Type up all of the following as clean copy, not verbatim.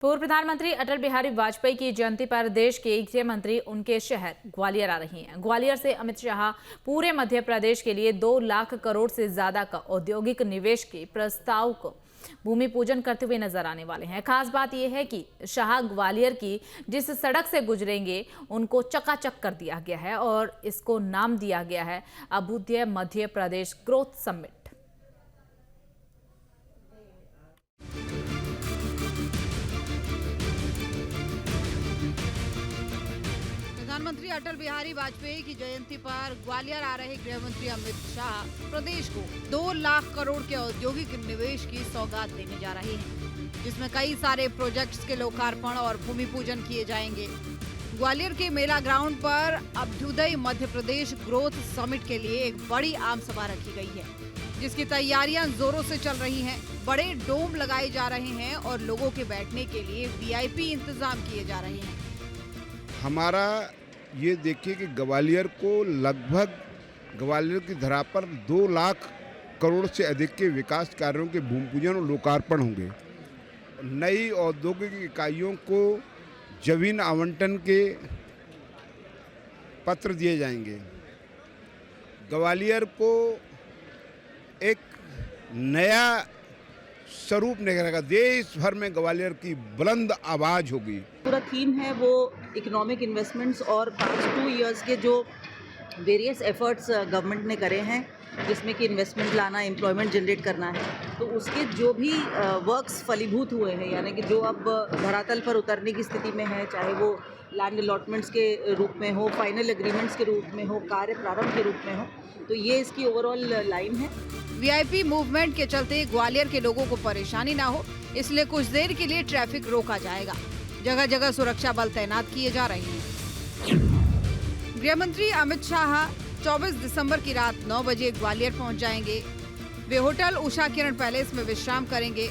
पूर्व प्रधानमंत्री अटल बिहारी वाजपेयी की जयंती पर देश के गृह मंत्री उनके शहर ग्वालियर आ रही हैं। ग्वालियर से अमित शाह पूरे मध्य प्रदेश के लिए 2 लाख करोड़ से ज्यादा का औद्योगिक निवेश के प्रस्ताव को भूमि पूजन करते हुए नजर आने वाले हैं। खास बात यह है कि शाह ग्वालियर की जिस सड़क से गुजरेंगे उनको चकाचक कर दिया गया है और इसको नाम दिया गया है अभ्युदय मध्य प्रदेश ग्रोथ समिट। प्रधानमंत्री अटल बिहारी वाजपेयी की जयंती पर ग्वालियर आ रहे गृह मंत्री अमित शाह प्रदेश को 2 लाख करोड़ के औद्योगिक निवेश की सौगात देने जा रहे हैं, जिसमें कई सारे प्रोजेक्ट्स के लोकार्पण और भूमि पूजन किए जाएंगे। ग्वालियर के मेला ग्राउंड पर अभ्युदय मध्य प्रदेश ग्रोथ समिट के लिए एक बड़ी आम सभा रखी गई है, जिसकी तैयारियां जोरों से चल रही हैं। बड़े डोम लगाए जा रहे हैं और लोगों के बैठने के लिए VIP इंतजाम किए जा रहे हैं। हमारा ये देखिए कि ग्वालियर को लगभग ग्वालियर की धरा पर 2 लाख करोड़ से अधिक के विकास कार्यों के भूमि पूजन और लोकार्पण होंगे। नई औद्योगिक इकाइयों को जमीन आवंटन के पत्र दिए जाएंगे। ग्वालियर को एक नया स्वरूप निकलेगा। देश भर में ग्वालियर की बुलंद आवाज होगी। पूरा थीम है वो इकोनॉमिक इन्वेस्टमेंट्स और पास्ट 2 इयर्स के जो वेरियस एफर्ट्स गवर्नमेंट ने करे हैं, जिसमें कि इन्वेस्टमेंट लाना, एम्प्लॉयमेंट जनरेट करना है, तो उसके जो भी वर्क्स फलीभूत हुए हैं, यानी कि जो अब धरातल पर उतरने की स्थिति में है, चाहे वो लैंड अलॉटमेंट्स के रूप में हो, फाइनल एग्रीमेंट्स के रूप में हो, कार्य प्रारंभ के रूप में हो, तो ये इसकी ओवरऑल लाइन है। VIP मूवमेंट के चलते ग्वालियर के लोगों को परेशानी ना हो, इसलिए कुछ देर के लिए ट्रैफिक रोका जाएगा। जगह जगह सुरक्षा बल तैनात किए जा रहे हैं। गृह मंत्री अमित शाह 24 दिसंबर की रात 9 बजे ग्वालियर पहुंच जाएंगे। वे होटल उषा किरण पैलेस में विश्राम करेंगे।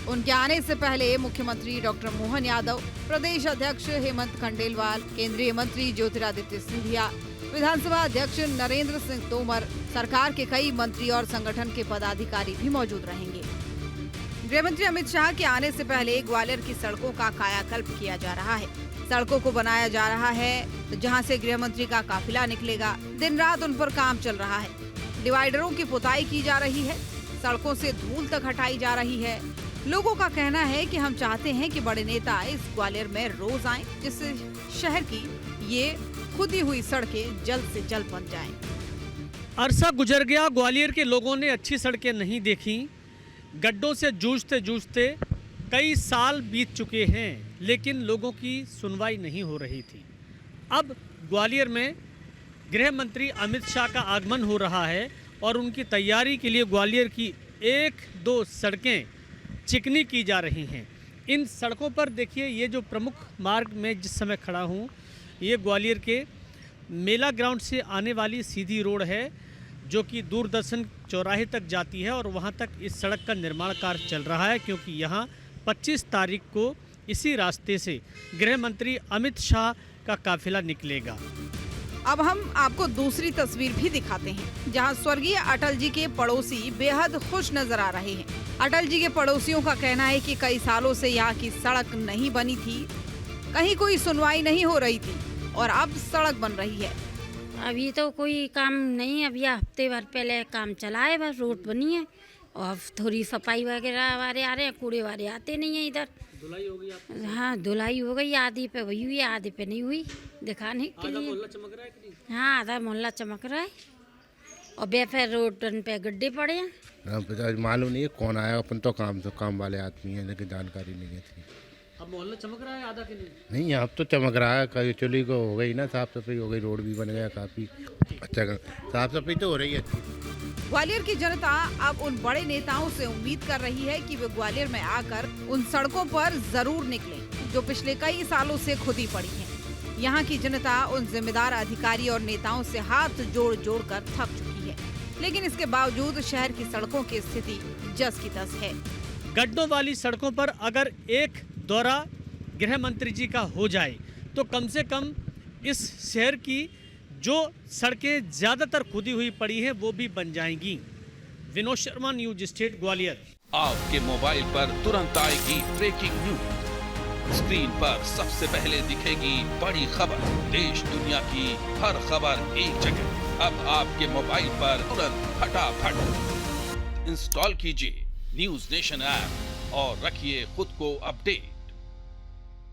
उनके आने से पहले मुख्यमंत्री डॉक्टर मोहन यादव, प्रदेश अध्यक्ष हेमंत खंडेलवाल, केंद्रीय मंत्री ज्योतिरादित्य सिंधिया, विधानसभा अध्यक्ष नरेंद्र सिंह तोमर, सरकार के कई मंत्री और संगठन के पदाधिकारी भी मौजूद रहेंगे। गृह मंत्री अमित शाह के आने से पहले ग्वालियर की सड़कों का कायाकल्प किया जा रहा है। सड़कों को बनाया जा रहा है, तो जहां से गृह मंत्री का काफिला निकलेगा, दिन रात उन पर काम चल रहा है। डिवाइडरों की पुताई की जा रही है, सड़कों से धूल तक हटाई जा रही है। लोगों का कहना है कि हम चाहते हैं कि बड़े नेता इस ग्वालियर में रोज आएं, जिससे शहर की ये खुदी हुई सड़कें जल्द से जल्द बन जाएं। अरसा गुजर गया, ग्वालियर के लोगों ने अच्छी सड़कें नहीं देखी। गड्ढों से जूझते जूझते कई साल बीत चुके हैं, लेकिन लोगों की सुनवाई नहीं हो रही थी। अब ग्वालियर में गृह मंत्री अमित शाह का आगमन हो रहा है और उनकी तैयारी के लिए ग्वालियर की 1-2 सड़कें चिकनी की जा रही हैं। इन सड़कों पर देखिए, ये जो प्रमुख मार्ग में जिस समय खड़ा हूँ, ये ग्वालियर के मेला ग्राउंड से आने वाली सीधी रोड है, जो कि दूरदर्शन चौराहे तक जाती है और वहाँ तक इस सड़क का निर्माण कार्य चल रहा है, क्योंकि यहाँ 25 तारीख को इसी रास्ते से गृह मंत्री अमित शाह का काफिला निकलेगा। अब हम आपको दूसरी तस्वीर भी दिखाते हैं, जहां स्वर्गीय अटल जी के पड़ोसी बेहद खुश नजर आ रहे हैं। अटल जी के पड़ोसियों का कहना है कि कई सालों से यहाँ की सड़क नहीं बनी थी, कहीं कोई सुनवाई नहीं हो रही थी और अब सड़क बन रही है। अभी तो कोई काम नहीं, अभी हफ्ते भर पहले काम चला है, बस रोड बनी है और थोड़ी सफाई वगैरह वाले आ रहे हैं, कूड़े वाले आते नहीं है इधर। धुलाई हो गई आपकी? हाँ, धुलाई हो गई, आधी पे हुई हुई है, आधे पे नहीं हुई, दिखाने के लिए। मोहल्ला चमक रहा है कि नहीं? हाँ, आधा मोहल्ला चमक रहा है और बेफिर रोड पे गड्ढे पड़े हैं। मालूम नहीं है कौन आया, अपन तो काम वाले आदमी हैं, लेकिन जानकारी नहीं है थी। अब मोहल्ला चमक रहा है आधा कि नहीं? नहीं, अब तो चमक रहा है। कभी चुली को हो गई ना, साफ सफाई हो गई, रोड भी बन गया, काफ़ी अच्छा साफ सफाई तो हो रही है। ग्वालियर की जनता अब उन बड़े नेताओं से उम्मीद कर रही है कि वे ग्वालियर में आकर उन सड़कों पर जरूर निकलें, जो पिछले कई सालों से खुदी पड़ी हैं। यहाँ की जनता उन जिम्मेदार अधिकारी और नेताओं से हाथ जोड़ जोड़ कर थक चुकी है, लेकिन इसके बावजूद शहर की सड़कों की स्थिति जस की तस है। गड्ढों वाली सड़कों पर अगर एक दौरा गृह मंत्री जी का हो जाए, तो कम से कम इस शहर की जो सड़कें ज़्यादातर खुदी हुई पड़ी हैं वो भी बन जाएंगी। Vinod Sharma, news state, Gwalior. आपके मोबाइल पर तुरंत आएगी ब्रेकिंग न्यूज। स्क्रीन पर सबसे पहले दिखेगी बड़ी खबर, देश दुनिया की हर खबर एक जगह। अब आपके मोबाइल पर तुरंत फटाफट इंस्टॉल कीजिए न्यूज़ नेशन ऐप और रखिए खुद को अपडेट।